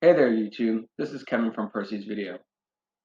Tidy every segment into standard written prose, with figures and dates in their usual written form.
Hey there YouTube, this is Kevin from Percy's Video.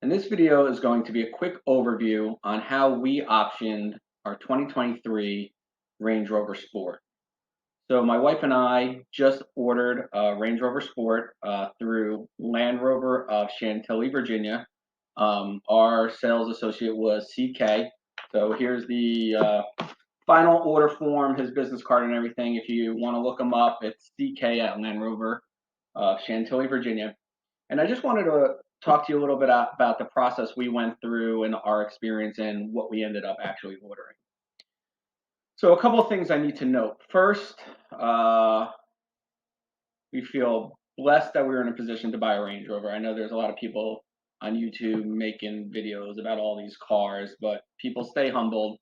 And this video is going to be a quick overview on how we optioned our 2023 Range Rover Sport. So my wife and I just ordered a Range Rover Sport through Land Rover of Chantilly, Virginia. Our sales associate was CK. So here's the final order form, his business card and everything. If you want to look him up, it's CK at Land Rover of Chantilly, Virginia. And I just wanted to talk to you a little bit about the process we went through and our experience and what we ended up actually ordering. So a couple of things I need to note. First, we feel blessed that we were in a position to buy a Range Rover. I know there's a lot of people on YouTube making videos about all these cars, but people stay humbled.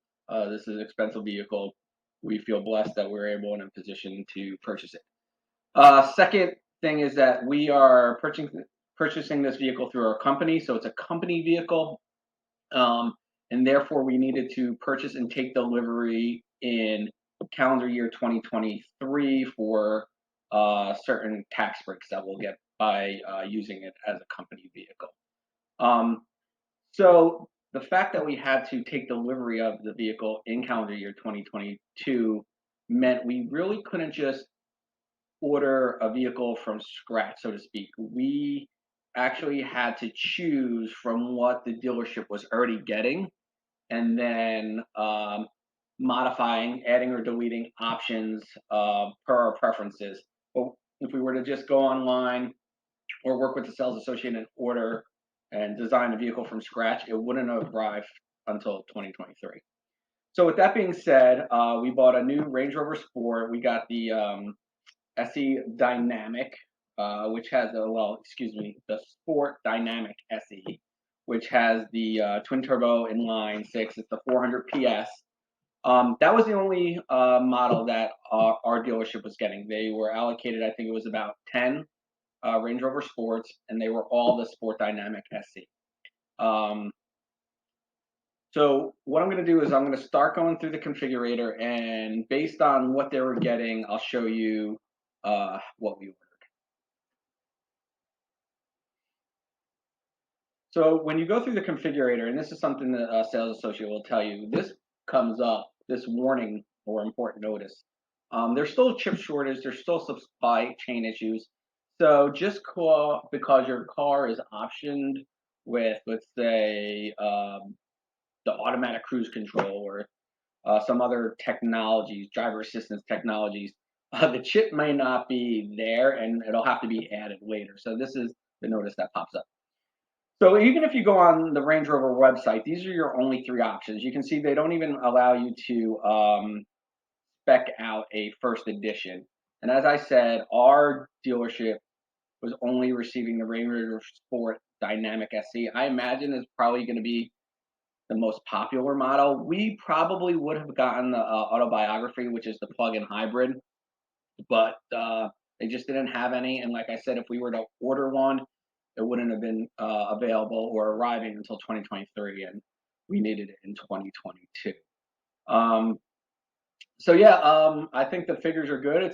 This is an expensive vehicle. We feel blessed that we're able in a position to purchase it. Second thing is that we are purchasing this vehicle through our company, so it's a company vehicle, and therefore we needed to purchase and take delivery in calendar year 2023 for certain tax breaks that we'll get by using it as a company vehicle. So the fact that we had to take delivery of the vehicle in calendar year 2022 meant we really couldn't just order a vehicle from scratch, so to speak. We actually had to choose from what the dealership was already getting and then modifying, adding or deleting options per our preferences. But if we were to just go online or work with the sales associate and order and design a vehicle from scratch, it wouldn't have arrived until 2023. So with that being said, we bought a new Range Rover Sport. We got the SE Dynamic, which has the Sport Dynamic SE, which has the twin turbo inline six. It's the 400 PS. That was the only model that our dealership was getting. They were allocated, I think it was about 10 Range Rover Sports, and they were all the Sport Dynamic SE. So what I'm going to do is I'm going to start going through the configurator, and based on what they were getting, I'll show you what we ordered. So when you go through the configurator, and this is something that a sales associate will tell you, this comes up, this warning or important notice. There's still a chip shortage, there's still supply chain issues. So just because your car is optioned with, let's say, the automatic cruise control or some other technologies, driver assistance technologies, the chip may not be there and it'll have to be added later. So this is the notice that pops up. So even if you go on the Range Rover website, these are your only three options. You can see they don't even allow you to spec out a first edition. And as I said, our dealership was only receiving the Range Rover Sport Dynamic SE. I imagine it's probably going to be the most popular model. We probably would have gotten the Autobiography, which is the plug-in hybrid, but they just didn't have any. And like I said, if we were to order one, it wouldn't have been available or arriving until 2023, and we needed it in 2022. So yeah, I think the figures are good. It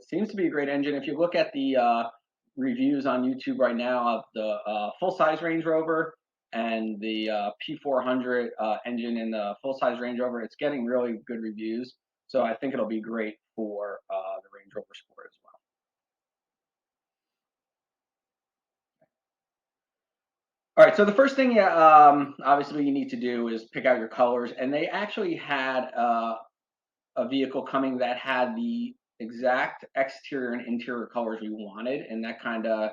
seems to be a great engine. If you look at the reviews on YouTube right now of the full-size Range Rover and the P400 engine in the full-size Range Rover, it's getting really good reviews. So I think it'll be great for the Range Rover Sport as well. All right, so the first thing, obviously, you need to do is pick out your colors, and they actually had a vehicle coming that had the exact exterior and interior colors we wanted, and that kind of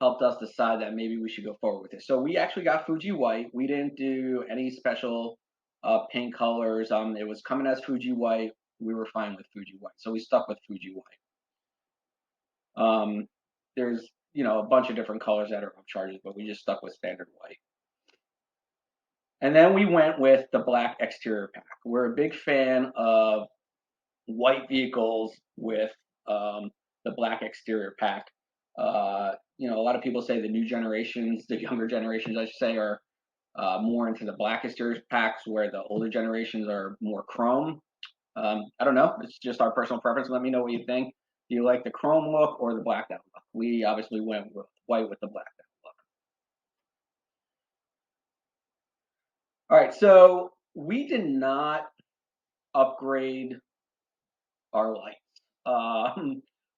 helped us decide that maybe we should go forward with it. So we actually got Fuji White. We didn't do any special paint colors. It was coming as Fuji White. We were fine with Fuji White, so we stuck with Fuji White. There's a bunch of different colors that are upcharges, but we just stuck with standard white. And then we went with the black exterior pack. We're a big fan of white vehicles with the black exterior pack. A lot of people say the new generations, the younger generations, I should say, are more into the black exterior packs, where the older generations are more chrome. I don't know. It's just our personal preference. Let me know what you think. Do you like the chrome look or the blacked out look? we obviously went with white with the black look. All right, so we did not upgrade our lights.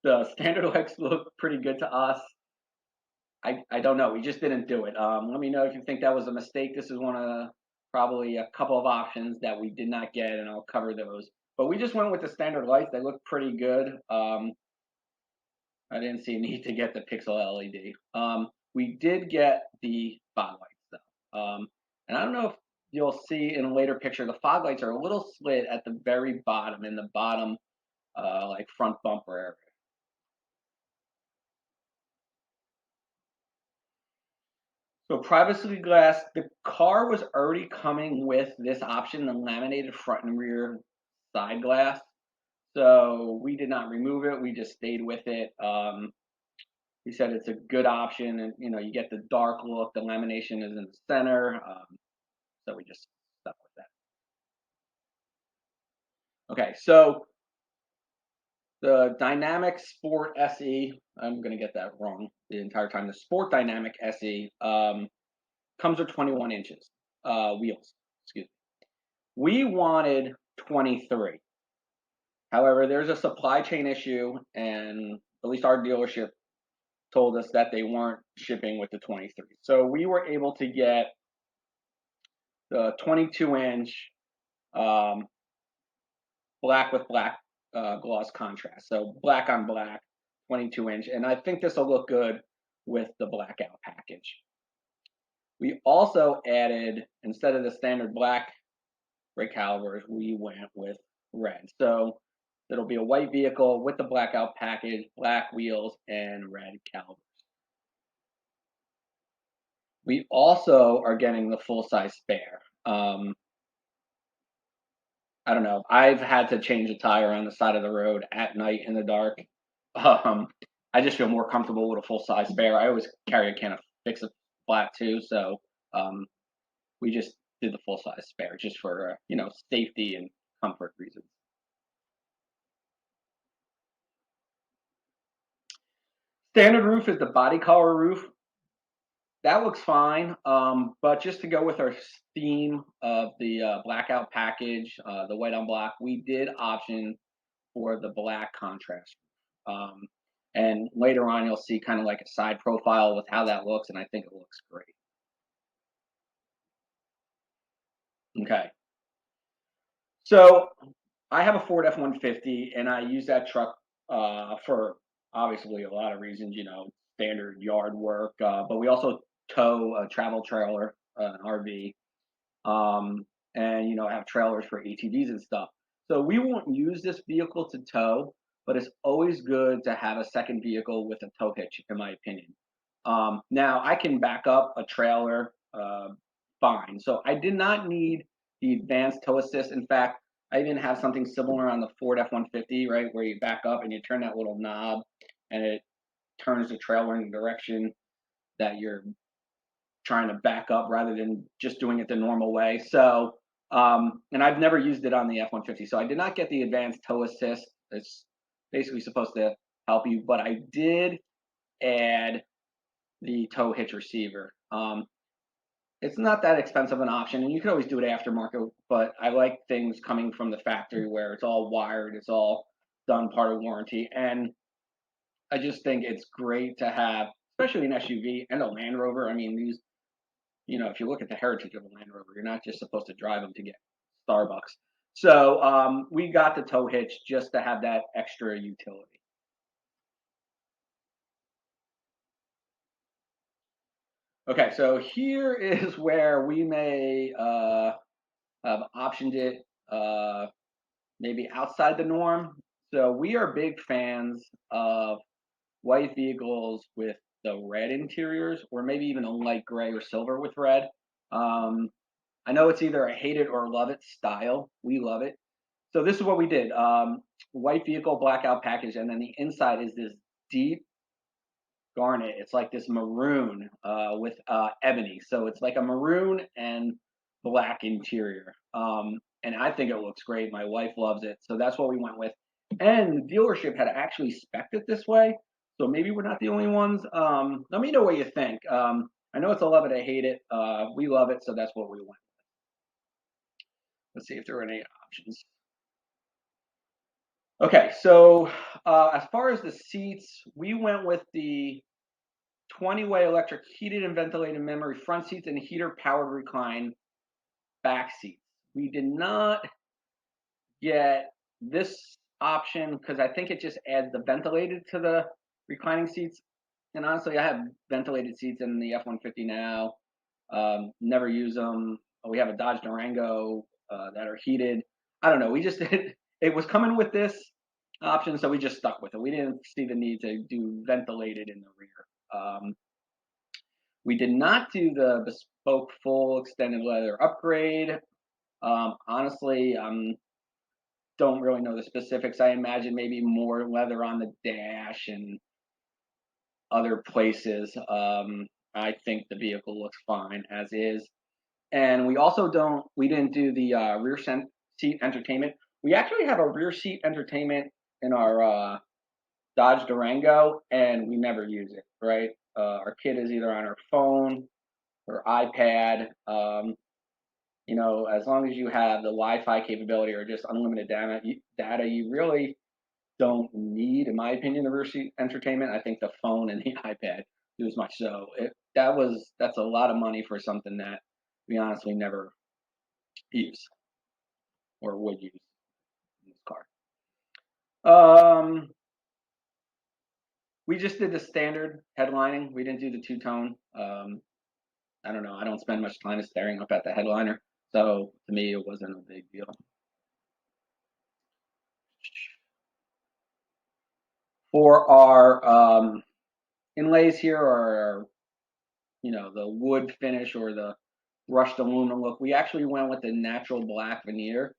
The standard lights look pretty good to us. I don't know. We just didn't do it. Let me know if you think that was a mistake. This is one of probably a couple of options that we did not get, and I'll cover those. But we just went with the standard lights. They look pretty good. I didn't see a need to get the pixel LED. We did get the fog lights though. And I don't know if you'll see in a later picture, the fog lights are a little slit at the very bottom, in the bottom like front bumper area. So privacy glass, the car was already coming with this option, the laminated front and rear side glass. So we did not remove it. We just stayed with it. He said it's a good option, and you get the dark look. The lamination is in the center, so we just stuck with that. Okay, so the Dynamic Sport SE, I'm going to get that wrong the entire time. The Sport Dynamic SE comes with 21 inches wheels. Excuse me. We wanted 23. However, there's a supply chain issue, and at least our dealership told us that they weren't shipping with the 23. So we were able to get the 22-inch black with black gloss contrast. So black on black, 22-inch. And I think this will look good with the blackout package. We also added, instead of the standard black brake calipers, we went with red. So it'll be a white vehicle with the blackout package, black wheels, and red calipers. We also are getting the full-size spare. I don't know. I've had to change a tire on the side of the road at night in the dark. I just feel more comfortable with a full-size spare. I always carry a can of Fix-A-Flat too, so we just did the full-size spare just for safety and comfort reasons. Standard roof is the body color roof. That looks fine, but just to go with our theme of the blackout package, the white on black, we did option for the black contrast. And later on, you'll see kind of like a side profile with how that looks, and I think it looks great. Okay. So I have a Ford F-150, and I use that truck for obviously a lot of reasons, standard yard work, but we also tow a travel trailer, an RV, and have trailers for ATVs and stuff. So we won't use this vehicle to tow, but it's always good to have a second vehicle with a tow hitch, in my opinion. Now I can back up a trailer fine, so I did not need the advanced tow assist. In fact, I even have something similar on the Ford F-150, right, where you back up and you turn that little knob, and it turns the trailer in the direction that you're trying to back up rather than just doing it the normal way. So, and I've never used it on the F-150, so I did not get the advanced tow assist. It's basically supposed to help you, but I did add the tow hitch receiver. It's not that expensive an option, and you can always do it aftermarket, but I like things coming from the factory where it's all wired, it's all done part of warranty, and I just think it's great to have, especially an SUV and a Land Rover. I mean, these, if you look at the heritage of a Land Rover, you're not just supposed to drive them to get Starbucks. So we got the tow hitch just to have that extra utility. Okay, so here is where we may have optioned it maybe outside the norm. So we are big fans of white vehicles with the red interiors, or maybe even a light gray or silver with red. I know it's either a hate it or love it style. We love it. So this is what we did. White vehicle blackout package, and then the inside is this deep garnet. It's like this maroon with ebony. So it's like a maroon and black interior. And I think it looks great. My wife loves it. So that's what we went with. And the dealership had actually spec'd it this way. So maybe we're not the only ones. Let me know what you think. I know it's a love it, I hate it. We love it, so that's what we went. Let's see if there are any options. Okay, so as far as the seats, we went with the 20-way electric heated and ventilated memory front seats and heater powered recline back seats. We did not get this option because I think it just adds the ventilated to the reclining seats. And honestly, I have ventilated seats in the F-150 now. Never use them. We have a Dodge Durango that are heated. I don't know. We just it was coming with this option, so we just stuck with it. We didn't see the need to do ventilated in the rear. We did not do the bespoke full extended leather upgrade. Honestly, don't really know the specifics. I imagine maybe more leather on the dash and other places. I think the vehicle looks fine as is. And we didn't do the rear seat entertainment. We actually have a rear seat entertainment in our Dodge Durango, and we never use it, right? Our kid is either on her phone or iPad. As long as you have the Wi-Fi capability or just unlimited data, you really don't need, in my opinion, the rear seat entertainment. I think the phone and the iPad do as much. So that's a lot of money for something that we honestly never use or would use in this car. We just did the standard headlining. We didn't do the two-tone. I don't know. I don't spend much time staring up at the headliner, so to me, it wasn't a big deal. For our inlays here, or the wood finish or the brushed aluminum look, we actually went with the natural black veneer.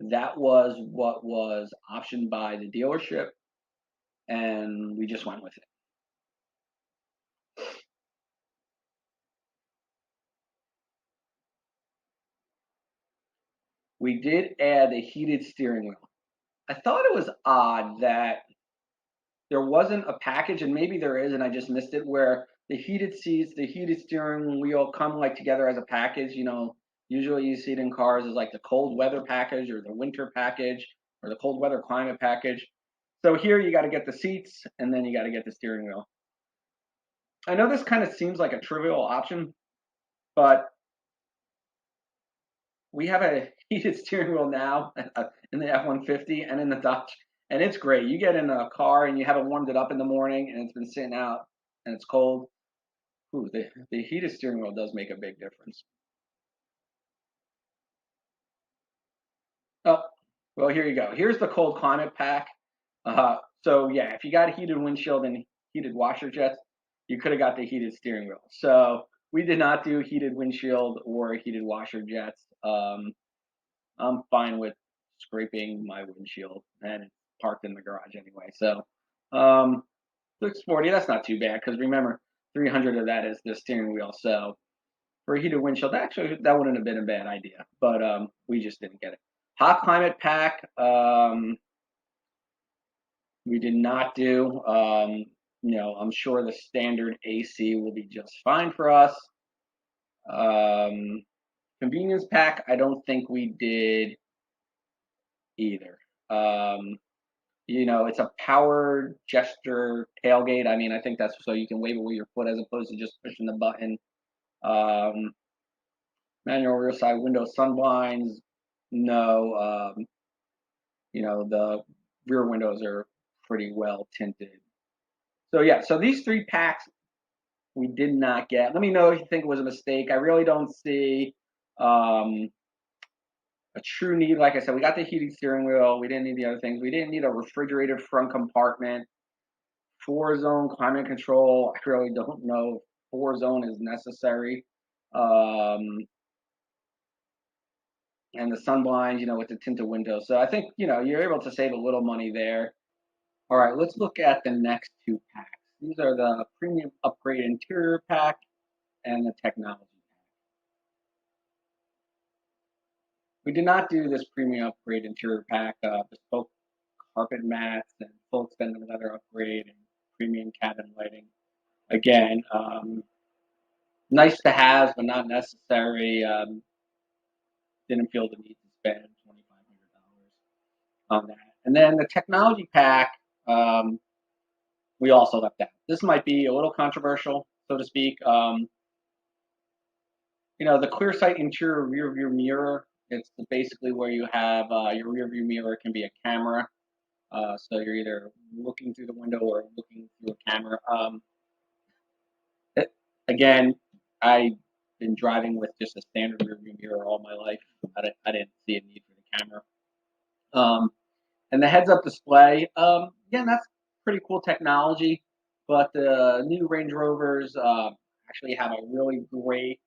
That was what was optioned by the dealership, and we just went with it. We did add a heated steering wheel. I thought it was odd that there wasn't a package, and maybe there is, and I just missed it, where the heated seats, the heated steering wheel come like together as a package. Usually you see it in cars as like the cold weather package or the winter package or the cold weather climate package. So here you got to get the seats and then you got to get the steering wheel. I know this kind of seems like a trivial option, but we have a heated steering wheel now in the F-150 and in the Dodge, and it's great. You get in a car and you haven't warmed it up in the morning and it's been sitting out and it's cold. Ooh, the heated steering wheel does make a big difference. Oh, well, here you go. Here's the cold climate pack. So yeah, if you got a heated windshield and heated washer jets, you could have got the heated steering wheel. So we did not do heated windshield or heated washer jets. I'm fine with scraping my windshield, and it's parked in the garage anyway. So 640, that's not too bad because remember, 300 of that is the steering wheel. So for a heated windshield, actually that wouldn't have been a bad idea, but we just didn't get it. Hot climate pack, we did not do. I'm sure the standard AC will be just fine for us. Convenience pack, I don't think we did either. It's a powered gesture tailgate. I mean, I think that's so you can wave it with your foot as opposed to just pushing the button. Manual rear side window sun blinds, no. The rear windows are pretty well tinted. So yeah, so these three packs we did not get. Let me know if you think it was a mistake. I really don't see a true need. Like I said, we got the heated steering wheel. We didn't need the other things. We didn't need a refrigerated front compartment. 4-zone climate control. I really don't know if 4-zone is necessary. And the sun blinds, with the tinted windows. So I think, you're able to save a little money there. All right, let's look at the next two packs. These are the premium upgrade interior pack and the technology pack. We did not do this premium upgrade interior pack, bespoke carpet mats and full extended leather upgrade and premium cabin lighting. Again, nice to have, but not necessary. Didn't feel the need to spend $2,500 on that. And then the technology pack, we also left out. This might be a little controversial, so to speak. The clear sight interior rear view mirror. It's basically where you have your rear view mirror can be a camera. So you're either looking through the window or looking through a camera. Again, I've been driving with just a standard rear view mirror all my life. I didn't see a need for the camera. And the heads-up display, again, that's pretty cool technology. But the new Range Rovers actually have a really great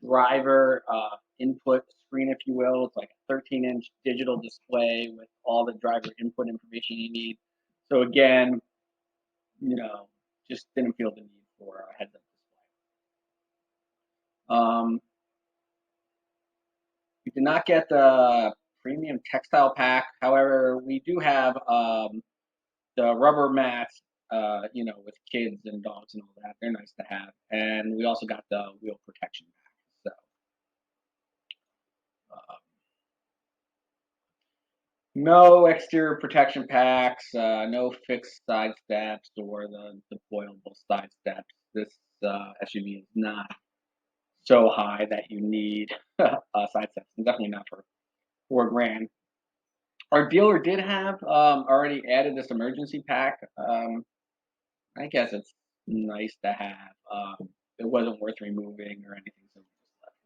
driver input screen, if you will. It's like a 13-inch digital display with all the driver input information you need. So again, just didn't feel the need for a heads-up display. We did not get the premium textile pack. However, we do have the rubber mats, with kids and dogs and all that. They're nice to have. And we also got the wheel protection pack. So, no exterior protection packs, no fixed side steps or the deployable side steps. This SUV is not so high that you need side steps, and definitely not for $4,000. Our dealer did have already added this emergency pack. I guess it's nice to have. It wasn't worth removing or anything, so we just left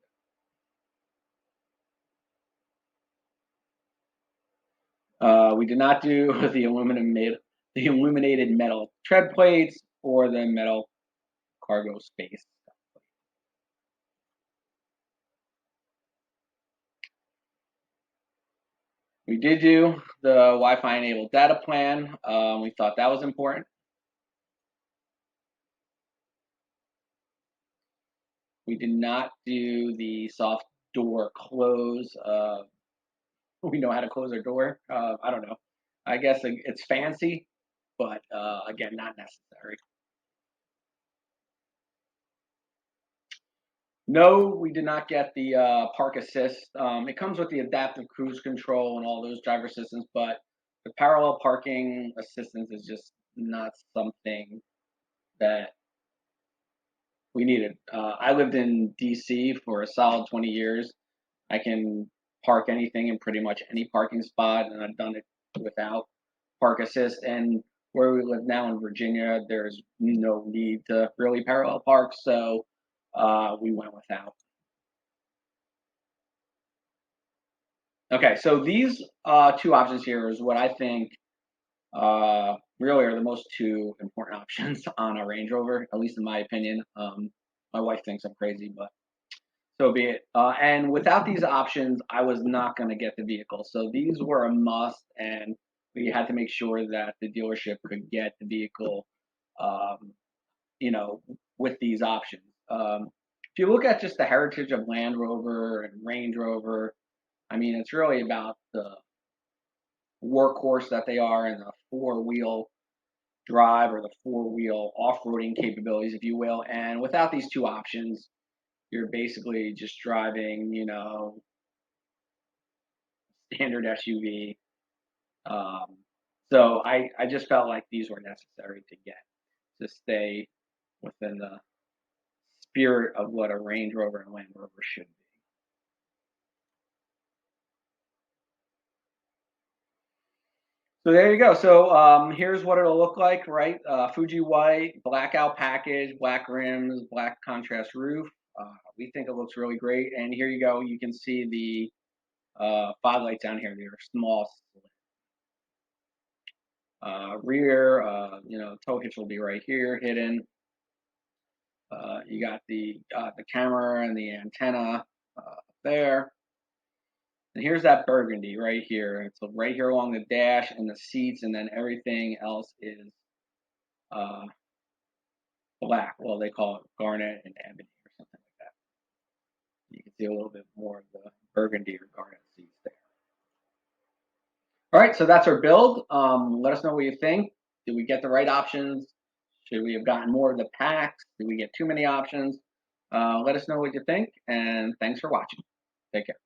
it. We did not do the illuminated metal tread plates or the metal cargo space. We did do the Wi-Fi enabled data plan. We thought that was important. We did not do the soft door close. We know how to close our door. I don't know. I guess it's fancy, but again, not necessary. No, we did not get the park assist. It comes with the adaptive cruise control and all those driver assistance, but the parallel parking assistance is just not something that we needed. I lived in DC for a solid 20 years. I can park anything in pretty much any parking spot, and I've done it without park assist. And where we live now in Virginia, there's no need to really parallel park, so we went without. Okay, so these two options here is what I think really are the most two important options on a Range Rover, at least in my opinion. My wife thinks I'm crazy, but so be it. And without these options, I was not going to get the vehicle. So these were a must, and we had to make sure that the dealership could get the vehicle, um, with these options. If you look at just the heritage of Land Rover and Range Rover, I mean, it's really about the workhorse that they are and the four-wheel drive or the four-wheel off-roading capabilities, if you will. And without these two options, you're basically just driving, standard SUV. So I just felt like these were necessary to stay within the spirit of what a Range Rover and Land Rover should be. So there you go. So here's what it'll look like, right? Fuji white, blackout package, black rims, black contrast roof. We think it looks really great. And here you go. You can see the fog lights down here. They're small. Rear, tow hitch will be right here, hidden. You got the camera and the antenna there. And here's that burgundy right here. It's right here along the dash and the seats, and then everything else is black. Well, they call it garnet and ebony or something like that. You can see a little bit more of the burgundy or garnet seats there. All right, so that's our build. Let us know what you think. Did we get the right options? Should we have gotten more of the packs? Did we get too many options? Let us know what you think, and thanks for watching. Take care.